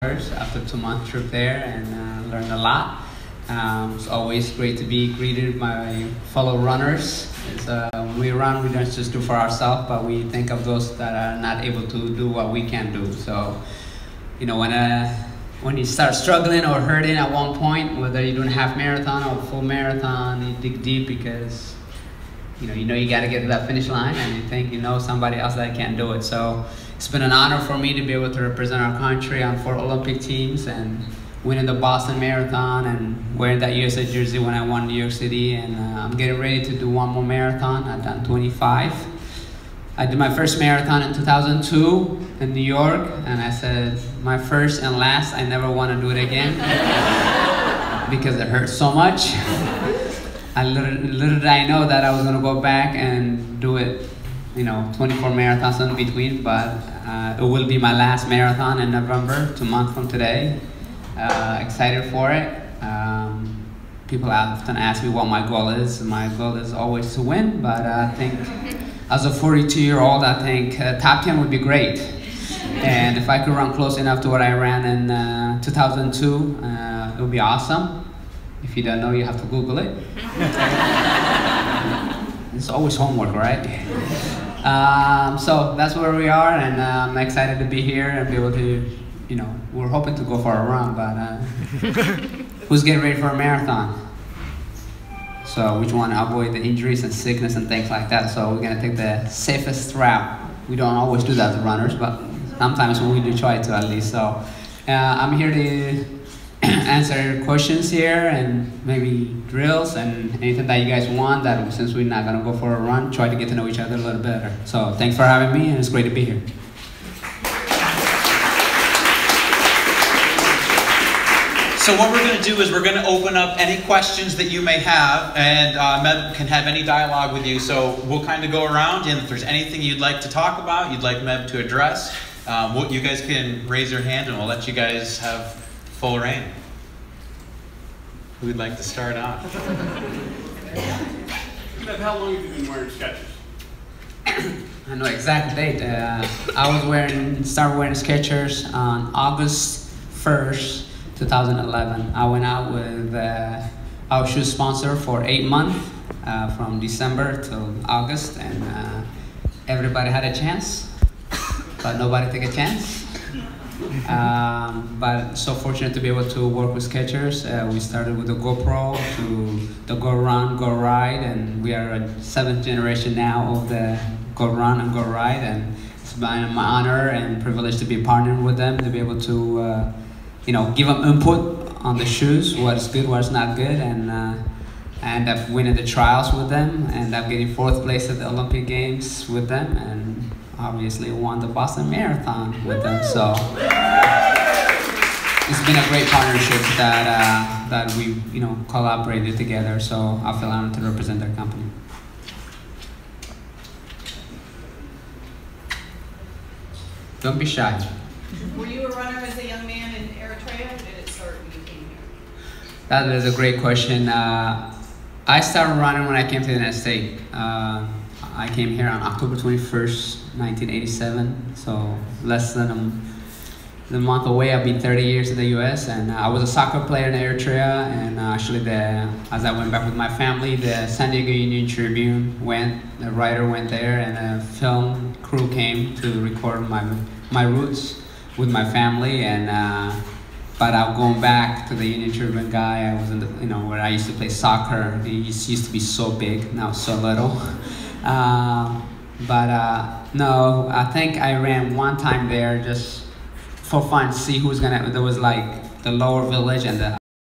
after a 2-month trip there and learned a lot. It's always great to be greeted by fellow runners. When we run, we don't just do for ourselves, but we think of those that are not able to do what we can do. So, you know, when you start struggling or hurting at one point, whether you're doing a half marathon or a full marathon, you dig deep because you know you got to get to that finish line, and you think you know somebody else that can't do it. So it's been an honor for me to be able to represent our country on 4 Olympic teams and winning the Boston Marathon and wearing that USA jersey when I won New York City. And I'm getting ready to do one more marathon. I've done 25. I did my first marathon in 2002 in New York, and I said, my first and last, I never want to do it again because it hurt so much. Little did I know that I was going to go back and do it, 24 marathons in between, but it will be my last marathon in November, 2 months from today. Excited for it. People often ask me what my goal is. My goal is always to win, but I think as a 42-year-old, I think top 10 would be great. And if I could run close enough to what I ran in 2002, it would be awesome. If you don't know, you have to Google it. It's always homework, right? So that's where we are, and I'm excited to be here and be able to, we're hoping to go for a run, but who's getting ready for a marathon? So we just want to avoid the injuries and sickness and things like that, so we're going to take the safest route. We don't always do that to runners, but sometimes we do try to at least. So I'm here to answer questions here and maybe drills and anything that you guys want, that since we're not going to go for a run, try to get to know each other a little better. So thanks for having me, and it's great to be here. So what we're going to do is we're going to open up any questions that you may have, and Meb can have any dialogue with you. So we'll kind of go around, and if there's anything you'd like to talk about, you'd like Meb to address, you guys can raise your hand and we'll let you guys have full reign. Who would like to start off? Meb, how long have you been wearing Skechers? I know exact date. I started wearing Skechers on August 1st, 2011. I went out with our shoe sponsor for 8 months, from December till August, and everybody had a chance, but nobody took a chance. But so fortunate to be able to work with Skechers. We started with the GoPro to the Go Run, Go Ride, and we are a 7th generation now of the Go Run and Go Ride, and it's been my honor and privilege to be partnering with them, to be able to give them input on the shoes, what's good, what's not good, and I ended up winning the trials with them, and I'm getting 4th place at the Olympic Games with them, and obviously won the Boston Marathon with them. So it's been a great partnership that we collaborated together. So I feel honored to represent their company. Don't be shy. Were you a runner as a young man in Eritrea, or did it start when you came here? That is a great question. I started running when I came to the United States. I came here on October 21st, 1987, so less than a month away. I've been 30 years in the U.S., and I was a soccer player in Eritrea, and actually as I went back with my family, the San Diego Union Tribune the writer went there, and a film crew came to record my roots with my family, and but I'm going back to the Union Tribune guy. I was in the, where I used to play soccer. He used to be so big, now so little. No, I think I ran one time there just for fun, see who's gonna. There was like the lower village and the